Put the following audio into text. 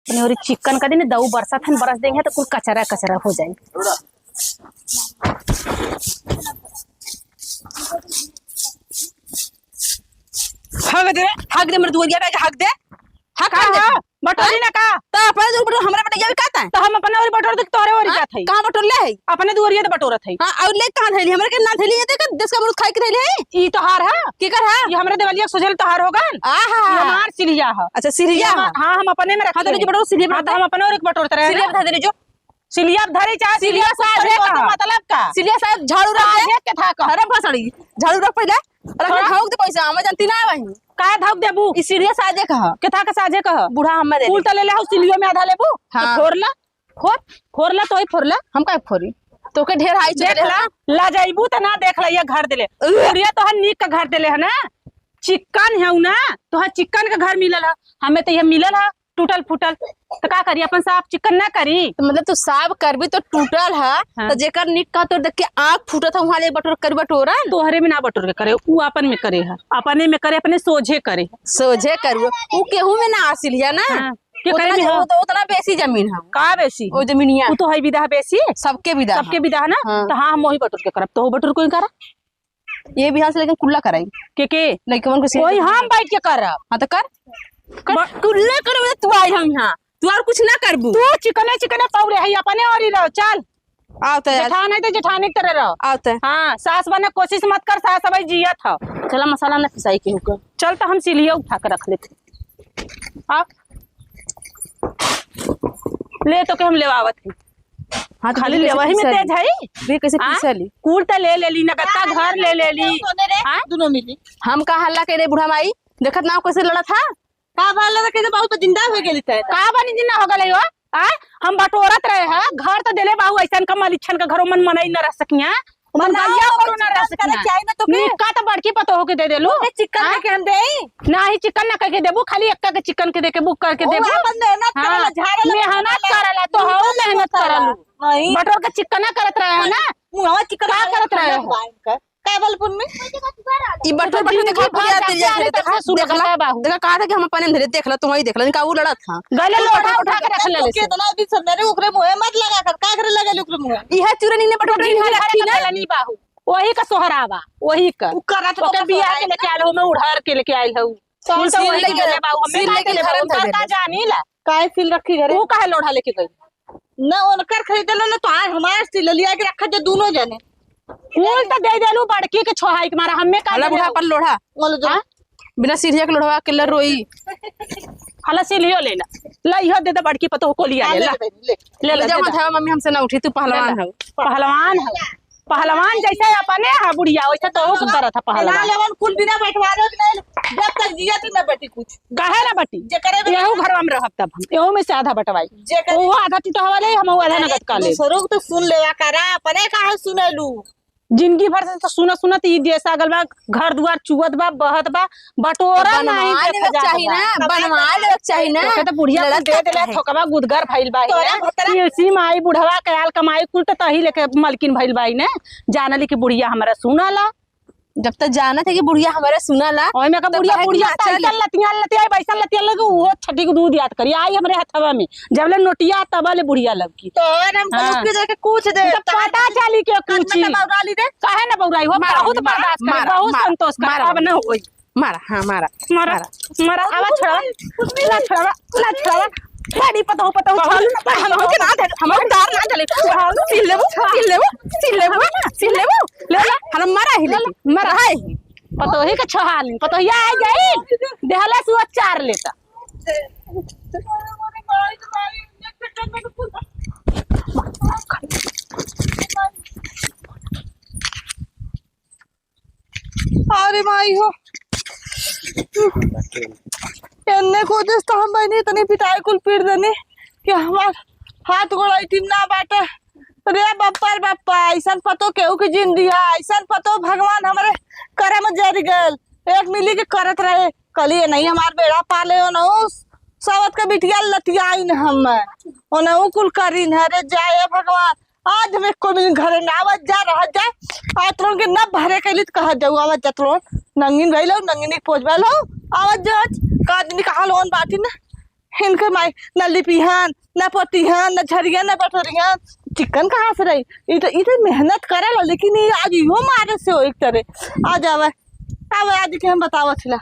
अपने और चिकन का दिन दऊ बरसात हन बरस देंगे तो कुल कचरा कचरा हो जाएंगे। हक दे मेरे दुआरिया पे हक दे हक दे बटोरी ना का तो अपने दुआर पर हमरा बटैया भी कहता है तो हम अपने और बटोर देख तोरे और क्या थई कहां बटोर ले है अपने दुआरिया तो बटोरत है। हां और ले कहां थैली हमरा के ना थैली है देख देश का मुल्क खाई के थैली है ई तोहार है की कर है ये हमरे देवलिया सुझल तोहार होगा आहा ये हमार सिलिया है। अच्छा सिरिया हां हम अपने में रखा हां तो जो बटोर सिरिया हां तो हम अपने और एक बटोरत रहे सिरिया बता दे जो सिलिया धरे चाहे सिलिया साहब का मतलब का सिलिया साहब झाड़ू रख साजे के था का अरे फसड़ी झाड़ू रख पहले रख ढाउक दे पैसा हम जानती ना वही काय धक देबू ई सिरिया साजे कह के था का साजे कह बूढ़ा हम दे फूल त ले ले हौ सिलियो में आधा लेबू हाँ। फोड़ला फोड़ला तो ही फोड़ला हम काय फोरी तो के ढेर हाई देख ला ला जाइबू त ना देख ला ये घर देले सिलिया तो नीक का घर देले है ना चिकन है ना तो चिकन का घर मिलल है हमें तो ये मिलल है टूटल फूटल तो का करी अपन साफ चिकन ना करी तो मतलब तू साफ करबी तो टूटल है हाँ। तो जेकर निक का तो देख के आंख फूटत है वहां ले बटोर कर बटोरा तोहरे में ना बटोर के करे ऊ अपन में करे है अपने में करे अपने सोझे करे सोझे करबो ऊ केहू में ना आसिल है ना हाँ। के करे में हो तो उतना बेसी जमीन है का बेसी ओ जमीनिया ऊ तो है विदा बेसी सबके विदा सबके विदा है ना हाँ। तो हां हम वही बटोर के करब तो बटोर कोई करा ये बिहार से लेकिन कुल्ला कराई के लइकवन को कोई हम बैठ के करब हां तो कर कुल्ला करबे तू आई हम यहां तू और कुछ ना करबू तू चिकने पौरे है अपने और ही रहो चल आओ तो यार जेठान है तो जेठानी की तरह रहो आओ तो हाँ सास बने कोशिश मत कर सास भाई जिया था चला मसाला ना पिसाई के हुकर चल तो हम सिलिया उठा कर रख लेते आप ले तो के हम लेवावत है हां खाली लेवाही में तेज है वे कैसे पिसली कूड़ तो ले ली नगत्ता घर ले ली दोनों मिली हम का हल्ला करे बूढ़ा माई देखत ना कैसे लड़ा था का भाला के तो बहुत जिंदा हो गेली त का बनी जिन्ना हो गले हो हम बटोरत रहे हैं घर तो देले बाबू ऐसा का मलिछन का घरों मन मनई न रह सकिया मनैया करो न रह सकिया चाहिए ना तो निक्का तो बड़की पतो हो के दे देलू चिकन के हम देई ना ही चिकन ना करके देबू खाली एक्का के चिकन के दे के बुक करके देबू मेहनत करला झाड़ला मेहनत करला तो हो मेहनत करलू नहीं बटोर के चिकन ना करत रहे है ना मुंहवा चिकन का करत रहे हो काबलपुर में ई बटोर बटोर देखा पूरा तेज देखला देखा कहा था कि हम अपने अंदर देखला तुम ही देखला का वो लड़ा था गले लोटा उठा के रख ले कितना भी सब मेरे ओकरे मुंह मत लगा कर का करे लगे ओकरे मुंह इहा चुरनी ने बटोर नहीं रखी ना नहीं बाहू वही का सोहरावा वही का करा तो ओके बियाह के लेके आइल हो मैं उधार के लेके आइल हूं तो सील वही लेके के ले बाहू हमें का के ले बाहू का जानी ला काय सिल रखी घरे तू काहे लोढ़ा लेके गई ना उनकर खरीदल ना तो हमार सिल लिया के रखा जो दोनों जने फूल तो दे देलू बड़की के छोहाई के मारा हमें का हला बूढ़ा पर लोढ़ा बोलो जो बिना सीढ़िया के लोढ़वा के रोई हला सिलियो ले ला लइहो दे दे बड़की पतो को लिया ले ला ले ला जब था मम्मी हमसे ना उठी तू पहलवान हो पहलवान जैसे अपने है बुढ़िया वैसे तो वो करत था पहलवान लेवन कुल बिना बैठवारे नहीं जब तक जिया तो ना बैठी कुछ काहे ना बटी जे करे यहू घरवा में रहब तब हम यहू में से आधा बटवाई जे करे वो आधा टिटवा वाले हम आधा नगद का ले सरोग तो सुन लेवा करा अपने काहे सुनेलू जिंदगी भर से तो सुनत ई देश आगल बा घर दुआर चुवत बा बहत बा बटोरा नहीं बनवा देखा लेवक चाहिए ना बनवा लेवक चाहिए ना तो बुढ़िया लड़त दे देले ठोकवा गुदगर भइल बा तोरा भतरा- इसी माई बुढ़वा कयाल कमाई कुल तो तही लेके मलकिन भइल बाई ने जानली कि बुढ़िया हमरा सुनाला जब तक जाना था कि बुढ़िया हमारा सुना ला ओय में का तो बुढ़िया काहे बुढ़िया ना चली? टाइटल लतिया बैसन लतिया लगे वो छठी को दूध याद करी आई हमरे हथवा में जब ले नोटिया तब ले बुढ़िया लगी तो हम हाँ। के जाके कुछ दे तो पता चली के कुछ बौराली दे काहे ना बौराई हो मारा, बहुत मारा, बर्दाश्त कर मारा, बहुत मारा, संतोष कर मारा, अब ना होई मारा हाँ मारा मारा मारा आवाज छोड़ा ला छोड़ा बड़ी पतो चल हम के ना दे हम दार ना चले सिल लेबो ले ला हम मारा ही ले मारा है पतो ही के छहाल पतो ही आ गई देहला से वो चार लेता अरे माई हो एने खोजस तो हम बनी तनी पिटाई कुल पीट देनी कि हमार हाथ गोड़ ऐठिन ना बाटे रे बप्पा ऐसा पतो केहू की जिंदगी है ऐसा पतो भगवान हमारे करे में जर गल एक मिली के करत रहे कलिए नहीं हमार बेड़ा पाले हो ना सवत के बिटिया लतियाइन हम ओने उ कुल करीन है रे जाए भगवान आज हमें कोई घरे ना आवत जा रह जाए आज लोग के न भरे के लिए कहा जाऊ आवत जत लोग नंगिन भइलो नंगिन पोज भइलो आवत जज का आदमी कहा लोन बाटी ना इनके माई न लिपिहन न पोतिहन न झरियन न बटोरियन चिकन कहाँ से रही। ये तो मेहनत करे ला लेकिन ये आज इहो मारे से हो एक तरह। आ जावे आवे आज के हम बतावत ला।